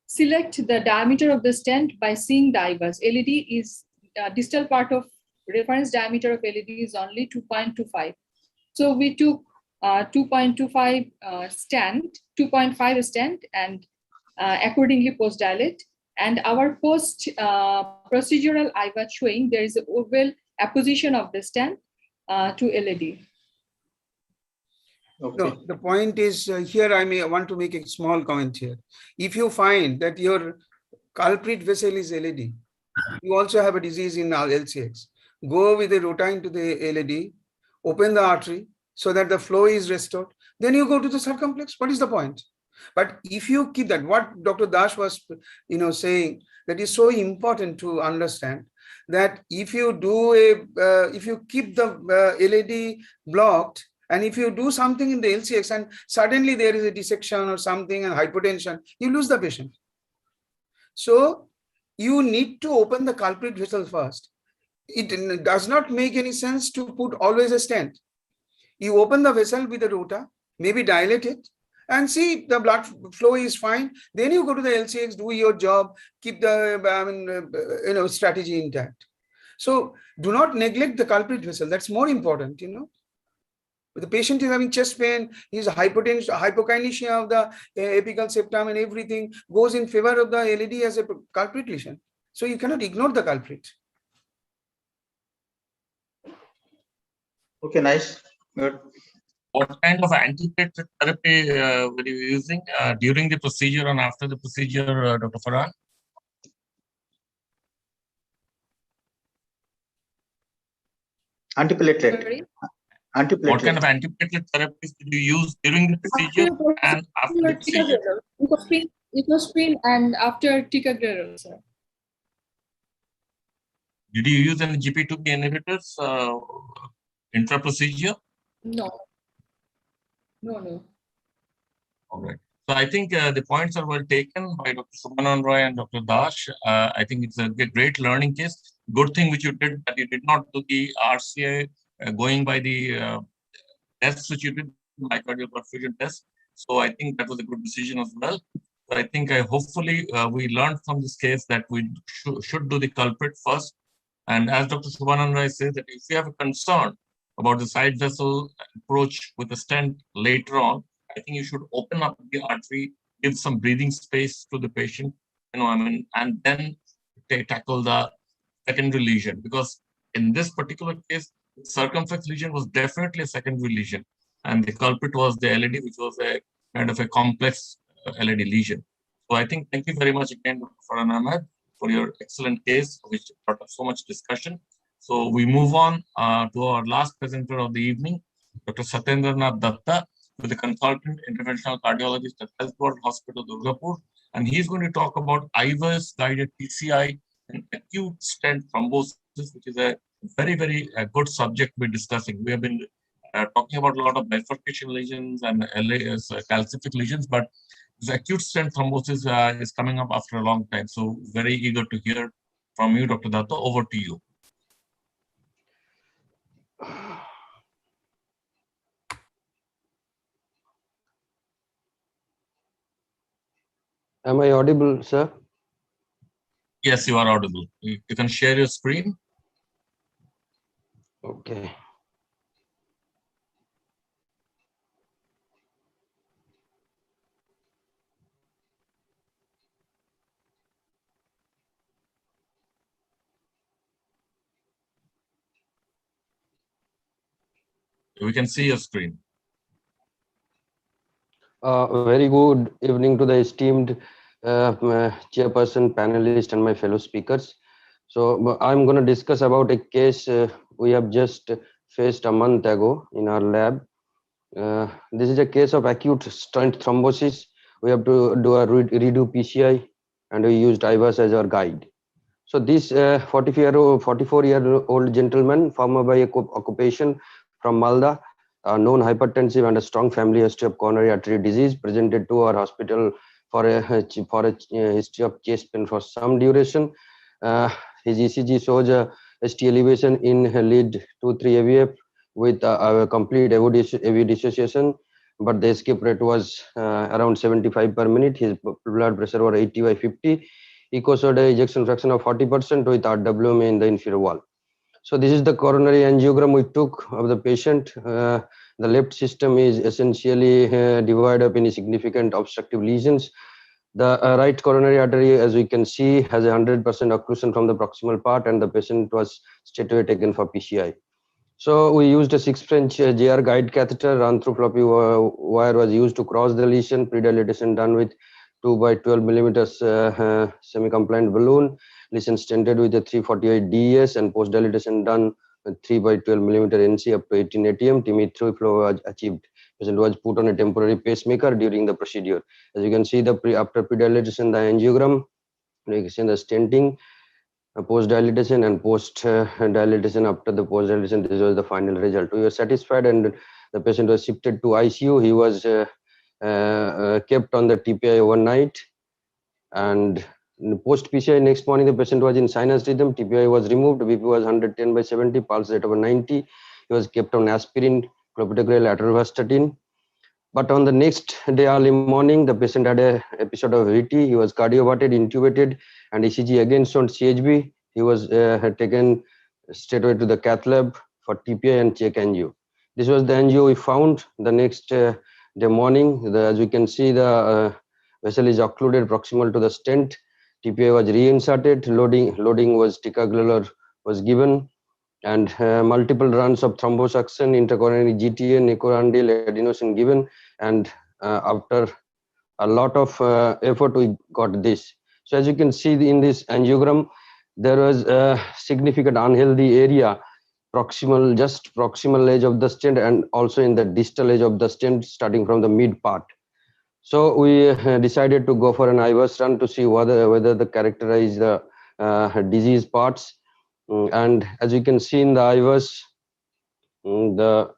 select the diameter of the stent by seeing the IVUS. LED is distal part of reference diameter of LED is only 2.25. So we took 2.25 stent, 2.5 stent, and accordingly post dilate. And our post procedural IVUS showing there is a oval apposition of the stent to LED. Okay. No, the point is here I may want to make a small comment here. If you find that your culprit vessel is LED, you also have a disease in LCX, go with the rota into the LED, open the artery so that the flow is restored, then you go to the circumflex. What is the point? But if you keep that, what Dr. Dash was saying, that is so important to understand, that if you do if you keep the LED blocked, and if you do something in the LCX and suddenly there is a dissection or something and hypotension, you lose the patient. So you need to open the culprit vessel first. It does not make any sense to put always a stent. You open the vessel with the rota, maybe dilate it, and see the blood flow is fine. Then you go to the LCX, do your job, keep the strategy intact. So do not neglect the culprit vessel. That's more important, The patient is having chest pain, his hypotension, hypokinesia of the apical septum and everything goes in favor of the LED as a culprit lesion. So you cannot ignore the culprit. Okay, nice. Good. What kind of antiplatelet therapy were you using during the procedure and after the procedure, Dr. Farhan? Antiplatelet. Sorry? Antiplatelet. What kind of antiplatelet therapies did you use during the procedure and after the procedure? Ecosprin and after ticagrelor, sir. Did you use any GP2B inhibitors intra-procedure? No. No. All right. So I think the points are well taken by Dr. Subhanan Roy and Dr. Dash. I think it's a great learning case. Good thing which you did, that you did not do the RCA going by the tests which you did, myocardial perfusion test. So I think that was a good decision as well. So I think hopefully we learned from this case that we should do the culprit first. And as Dr. Subhanan Roy says, that if you have a concern about the side vessel approach with the stent later on, I think you should open up the artery, give some breathing space to the patient, and then tackle the secondary lesion. Because in this particular case, the circumflex lesion was definitely a secondary lesion, and the culprit was the LED, which was a kind of a complex LED lesion. So I think thank you very much again, Dr. Farhan Ahmed, for your excellent case, which brought up so much discussion. So we move on to our last presenter of the evening, Dr. Satyendranath Datta, with the consultant interventional cardiologist at Health Board Hospital, Durgapur, and he's going to talk about IVUS guided PCI and acute stent thrombosis, which is a very good subject we're discussing. We have been talking about a lot of bifurcation lesions and calcific lesions, but this acute stent thrombosis is coming up after a long time. So very eager to hear from you, Dr. Datta. Over to you. Am I audible, sir? Yes, you are audible. You can share your screen. Okay. We can see your screen. Very good evening to the esteemed chairperson, panelist, and my fellow speakers. So I'm going to discuss about a case we have just faced a month ago in our lab. This is a case of acute stent thrombosis. We have to do a redo PCI, and we used IVUS as our guide. So this 44-year-old gentleman, farmer by occupation from Malda, known hypertensive and a strong family history of coronary artery disease, presented to our hospital for a history of chest pain for some duration. His ECG shows a ST elevation in lead 2-3 AVF with a complete AV dissociation, but the escape rate was around 75 per minute. His blood pressure was 80/50. Echo showed a ejection fraction of 40% with RWM in the inferior wall. So this is the coronary angiogram we took of the patient. The left system is essentially divided up in significant obstructive lesions. The right coronary artery, as we can see, has 100% occlusion from the proximal part, and the patient was straightaway taken for PCI. So we used a 6 French JR guide catheter. Run through floppy wire was used to cross the lesion. Pre-dilatation done with 2 by 12 millimeters semi-compliant balloon. Lesion stented with a 348 DES, and post-dilatation done with 3 by 12 millimeter NC up to 18 ATM. TIMI flow was achieved. Patient was put on a temporary pacemaker during the procedure. As you can see, after pre-dilatation, the angiogram, you can see the stenting, post-dilatation, and post-dilatation. After the post-dilatation, this was the final result. We were satisfied, and the patient was shifted to ICU. He was kept on the TPI overnight, and post PCI next morning the patient was in sinus rhythm. TPI was removed. BP was 110/70, pulse rate over 90. He was kept on aspirin, clopidogrel, atorvastatin. But on the next day early morning, the patient had a episode of VT. He was cardioverted, intubated, and ECG again showed CHB. He was taken straight away to the cath lab for TPI and check angio. This was the angio we found. The next day morning, as you can see, the vessel is occluded proximal to the stent. TPI was reinserted. Loading was ticagrelor was given, and multiple runs of thrombosuction, intracoronary GTN, ecorandil, adenosine given, and after a lot of effort, we got this. So as you can see in this angiogram, there was a significant unhealthy area just proximal edge of the stent, and also in the distal edge of the stent, starting from the mid part. So we decided to go for an IVUS run to see whether the characterize the disease parts. And as you can see in the IVUS, the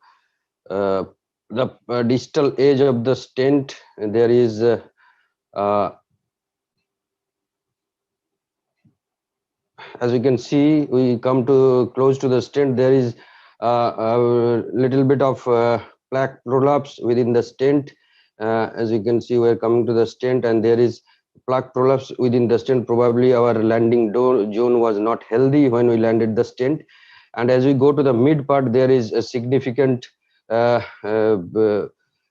distal edge of the stent, there is as you can see, we come to close to the stent. There is a little bit of plaque prolapse within the stent. As you can see, we're coming to the stent, and there is plaque prolapse within the stent. Probably our landing zone was not healthy when we landed the stent. And as we go to the mid part, there is a significant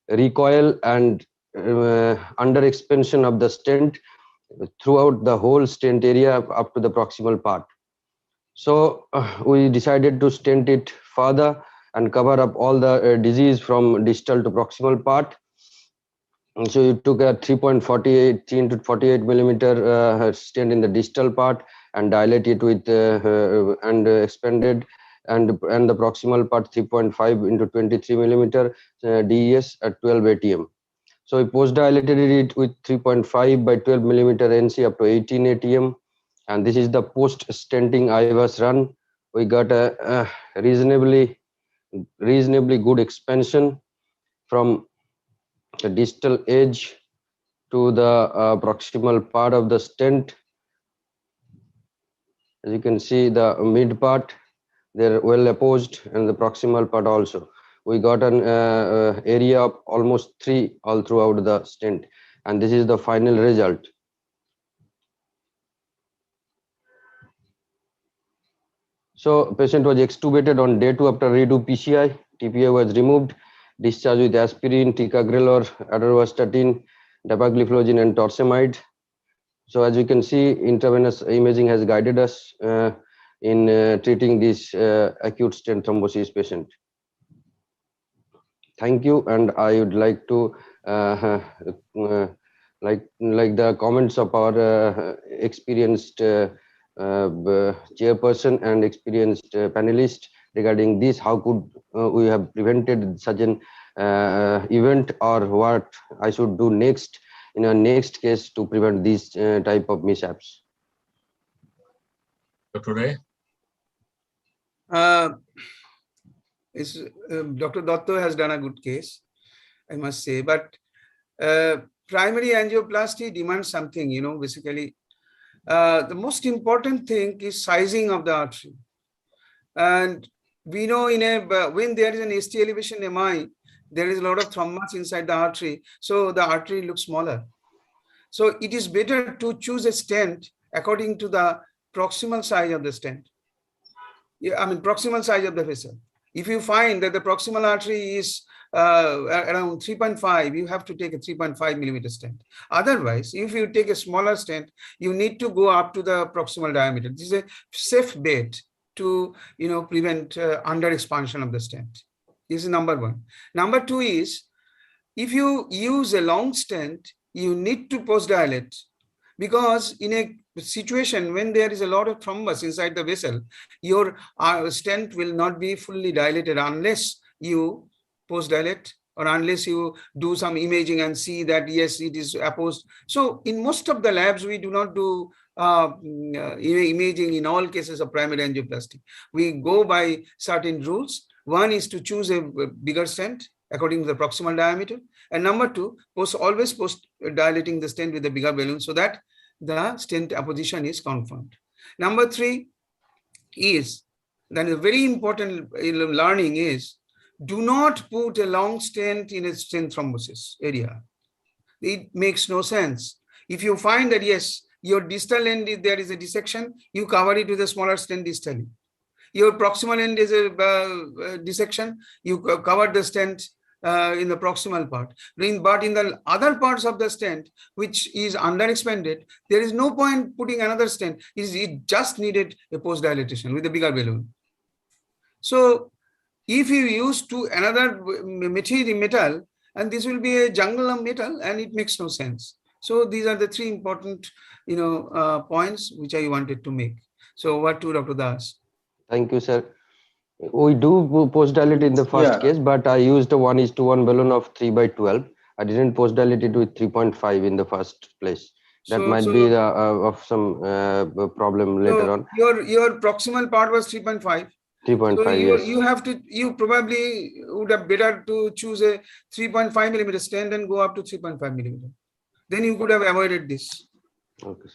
recoil and under expansion of the stent throughout the whole stent area up to the proximal part. So we decided to stent it further and cover up all the disease from distal to proximal part. And so you took a 3.48 into 48 millimeter stent in the distal part and dilated with and expanded, and the proximal part 3.5 into 23 millimeter DES at 12 ATM. So we post dilated it with 3.5 by 12 millimeter NC up to 18 ATM, and this is the post-stenting IVUS run. We got a reasonably good expansion from the distal edge to the proximal part of the stent. As you can see, the mid part, they're well opposed, and the proximal part also. We got an area of almost 3 all throughout the stent, and this is the final result. So patient was extubated on day 2 after redo PCI. TPI was removed, discharged with aspirin, ticagrelor, atorvastatin, dapagliflozin, and torsemide. So as you can see, intravenous imaging has guided us in treating this acute stent thrombosis patient. Thank you, and I would like to like the comments of our experienced chairperson and experienced panelist regarding this. How could we have prevented such an event, or what I should do next in a next case to prevent these type of mishaps? Dr. Ray? Dr. Dotto has done a good case, I must say, but primary angioplasty demands something, basically. The most important thing is sizing of the artery. And we know when there is an ST elevation MI, there is a lot of thrombus inside the artery, so the artery looks smaller. So it is better to choose a stent according to the proximal size of the stent. Yeah, I mean proximal size of the vessel. If you find that the proximal artery is around 3.5, you have to take a 3.5 millimeter stent. Otherwise, if you take a smaller stent, you need to go up to the proximal diameter. This is a safe bet to prevent under expansion of the stent. This is number one. Number two is, if you use a long stent, you need to post dilate, because in a situation when there is a lot of thrombus inside the vessel, your stent will not be fully dilated unless you post dilate, or unless you do some imaging and see that yes, it is apposed. So in most of the labs, we do not do imaging in all cases of primary angioplasty. We go by certain rules. One is to choose a bigger stent according to the proximal diameter, and number two, always post dilating the stent with a bigger balloon so that the stent apposition is confirmed. Number three is, then a very important learning is, do not put a long stent in a stent thrombosis area. It makes no sense. If you find that yes, your distal end, there is a dissection, you cover it with a smaller stent distally. Your proximal end is a dissection, you cover the stent in the proximal part. But in the other parts of the stent, which is under-expanded, there is no point putting another stent. It just needed a post-dilatation with a bigger balloon. So if you use another metal, and this will be a jungle of metal, and it makes no sense. So these are the three important points which I wanted to make. So what to Dr. Das? Thank you, sir. We do post dilate in the first case, but I used a 1:1 balloon of 3/12. I didn't post dilate it with 3.5 in the first place. That might be of some problem later on. Your proximal part was 3.5. 3.5, so yes. You probably would have better to choose a 3.5 millimeter stent and go up to 3.5 millimeter. Then you could have avoided this. Okay.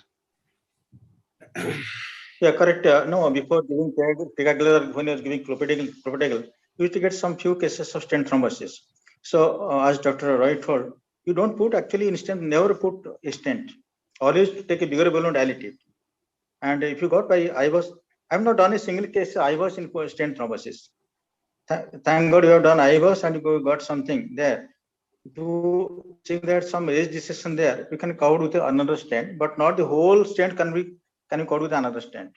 Yeah, correct. No, before giving ticagrelor, when you are giving clopidogrel, you used to get some few cases of stent thrombosis. So as Dr. Roy told, you don't put actually in stent, never put a stent. Always take a bigger balloon, dilate it. And if you got by IVUS, I have not done a single case IVUS in stent thrombosis. Thank God you have done IVUS and you got something there. To see that some age dissection there, you can cover with another stent, but not the whole stent can you cover with another stent.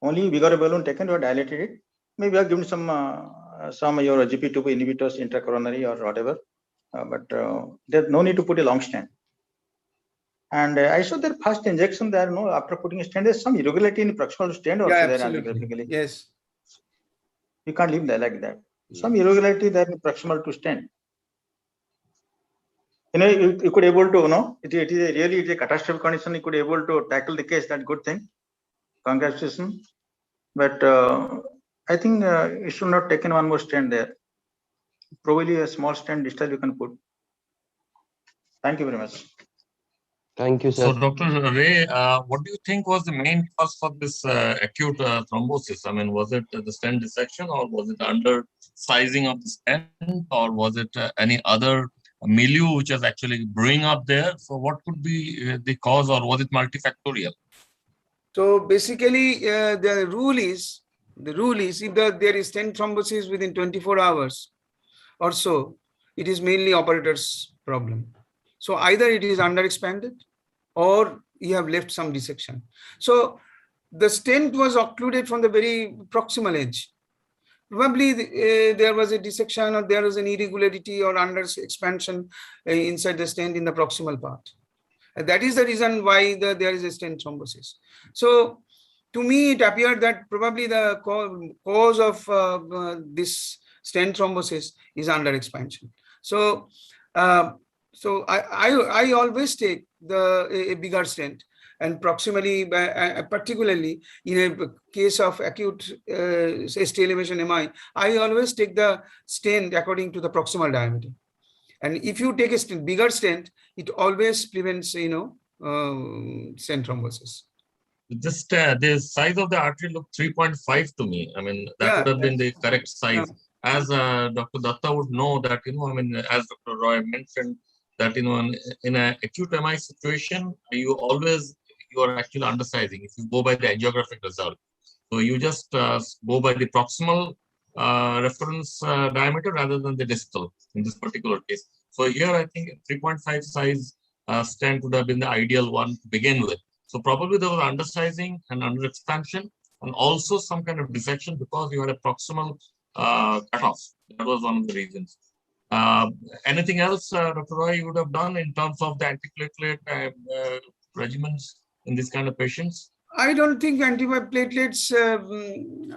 Only bigger balloon taken, you have dilated it. Maybe you have given some your GP2 inhibitors, intracoronary or whatever, but there's no need to put a long stent. And I saw that first injection there, after putting a stent, there's some irregularity in the proximal stent also there angiographically. Yes. You can't leave that like that. Some irregularity there in proximal to stent. You could able to, it is really a catastrophic condition. You could able to tackle the case. That good thing. Congratulations. But I think you should not taken one more stent there. Probably a small stent distal you can put. Thank you very much. Thank you, sir. So, Dr. Ray, what do you think was the main cause for this acute thrombosis? I mean, was it the stent dissection, or was it under sizing of the stent, or was it any other milieu which is actually brewing up there? So what could be the cause, or was it multifactorial? So basically, the rule is if there is stent thrombosis within 24 hours or so, it is mainly operator's problem. So either it is underexpanded or you have left some dissection. So the stent was occluded from the very proximal edge. Probably there was a dissection, or there was an irregularity or under expansion inside the stent in the proximal part. And that is the reason why there is a stent thrombosis. So to me, it appeared that probably the cause of this stent thrombosis is under expansion. So I always take a bigger stent, and proximally, particularly in a case of acute ST elevation MI, I always take the stent according to the proximal diameter. And if you take a bigger stent, it always prevents, stent thrombosis. Just the size of the artery looked 3.5 to me. I mean, that would have been the correct size. As Dr. Datta would know that, I mean, as Dr. Roy mentioned, that, in an acute MI situation, you are actually undersizing if you go by the angiographic result. So you just go by the proximal reference diameter rather than the distal in this particular case. So here, I think 3.5 size stent would have been the ideal one to begin with. So probably there was undersizing and underexpansion, and also some kind of dissection because you had a proximal cutoff. That was one of the reasons. Anything else, Dr. Roy, you would have done in terms of the antiplatelet regimens in this kind of patients? I don't think antiplatelets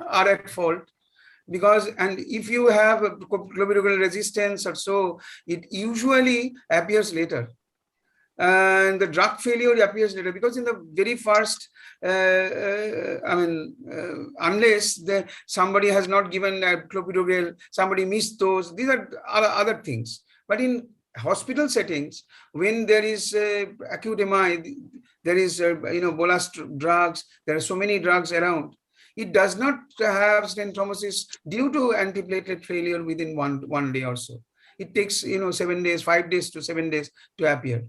are at fault, because, and if you have a clopidogrel resistance or so, it usually appears later. And the drug failure appears later, because in the very first, unless somebody has not given a clopidogrel, somebody missed those, these are other things. But in hospital settings, when there is acute MI, there is bolus drugs, there are so many drugs around, it does not have stent thrombosis due to antiplatelet failure within one day or so. It takes 7 days, 5 days to 7 days to appear.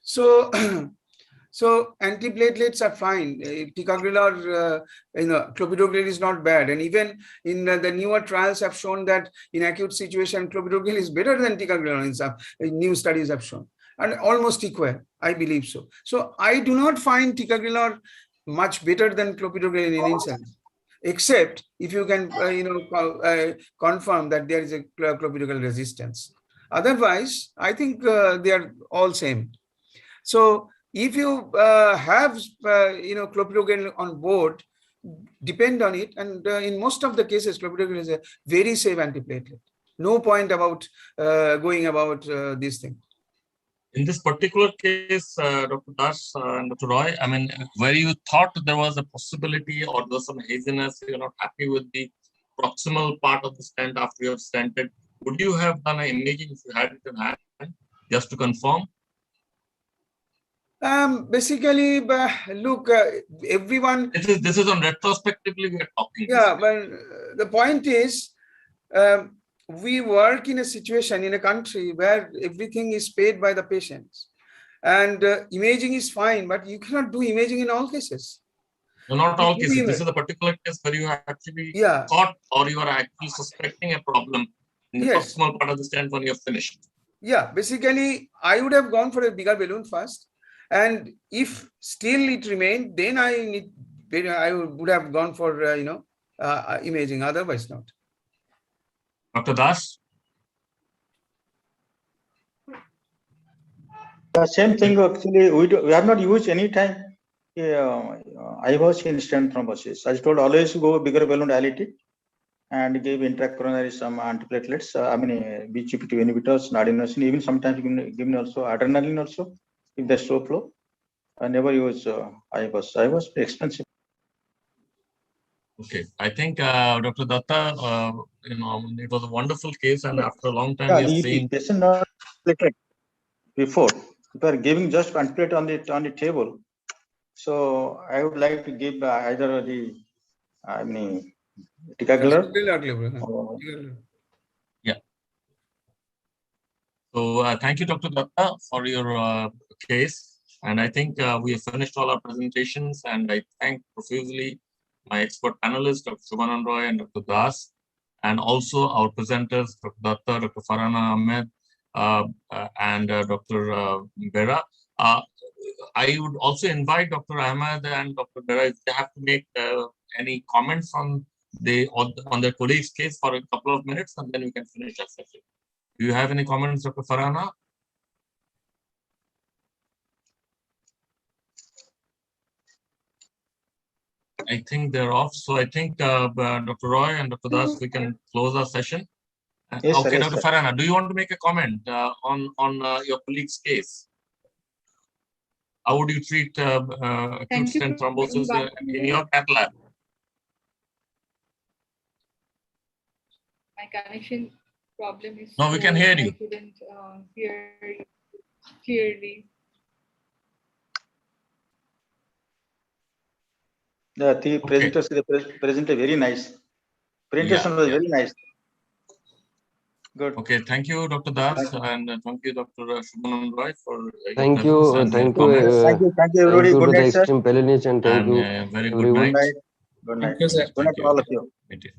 So, so antiplatelets are fine. Ticagrelor, clopidogrel is not bad, and even in the newer trials have shown that in acute situation, clopidogrel is better than ticagrelor. In some new studies have shown, and almost equal, I believe so. So I do not find ticagrelor much better than clopidogrel in incidence, except if you can, confirm that there is a clopidogrel resistance. Otherwise, I think they are all same. So if you have clopidogrel on board, depend on it, and in most of the cases, clopidogrel is a very safe antiplatelet. No point about going about this thing. In this particular case, Dr. Das and Dr. Roy, I mean, where you thought there was a possibility or there was some haziness, you're not happy with the proximal part of the stent after you have stented, would you have done an imaging if you had it in hand, just to confirm? Basically, look, everyone. This is on retrospectively we are talking. Yeah, but the point is, we work in a situation in a country where everything is paid by the patients, and imaging is fine, but you cannot do imaging in all cases. No, not all cases. This is a particular case where you actually caught or you are actually suspecting a problem in the proximal part of the stent when you have finished. Yeah, basically, I would have gone for a bigger balloon first, and if still it remained, then I would have gone for imaging. Otherwise, not. Dr. Das? The same thing actually, we have not used any time IVUS in stent thrombosis. As told, always go bigger balloon dilated and give intracoronary some antiplatelets, BGP2 inhibitors, nadinosin, even sometimes given also adrenaline also, if there's slow flow. I never use IVUS. IVUS expensive. Okay, I think Dr. Datta, it was a wonderful case, and after a long time we have seen. Patient not platelet before. If you are giving just antiplatelet on the table, so I would like to give either the ticagrelor. Yeah. So thank you, Dr. Datta, for your case, and I think we have finished all our presentations, and I thank profusely my expert panelists, Dr. Subhanan Roy and Dr. Das, and also our presenters, Dr. Datta, Dr. Farhana Ahmed, and Dr. Bera. I would also invite Dr. Ahmed and Dr. Bera if they have to make any comments on their colleague's case for a couple of minutes, and then we can finish our session. Do you have any comments, Dr. Farhana? I think they're off. So I think Dr. Roy and Dr. Das, we can close our session. Yes, okay, sir, Dr. Farhana, do you want to make a comment on your colleague's case? How would you treat acute stent thrombosis in your cath lab? My connection problem is. No, we can hear you. I couldn't hear you clearly. The presenters presented very nice. Presentation was very nice. Good. Okay, thank you, Dr. Das, and thank you, Dr. Subhanam Roy, for Thank you, Thank you, everybody. Good to the night, sir. extreme panelists, and thank you very good everyone. night. Good night. Thank you, sir. Good night to all of you. It is.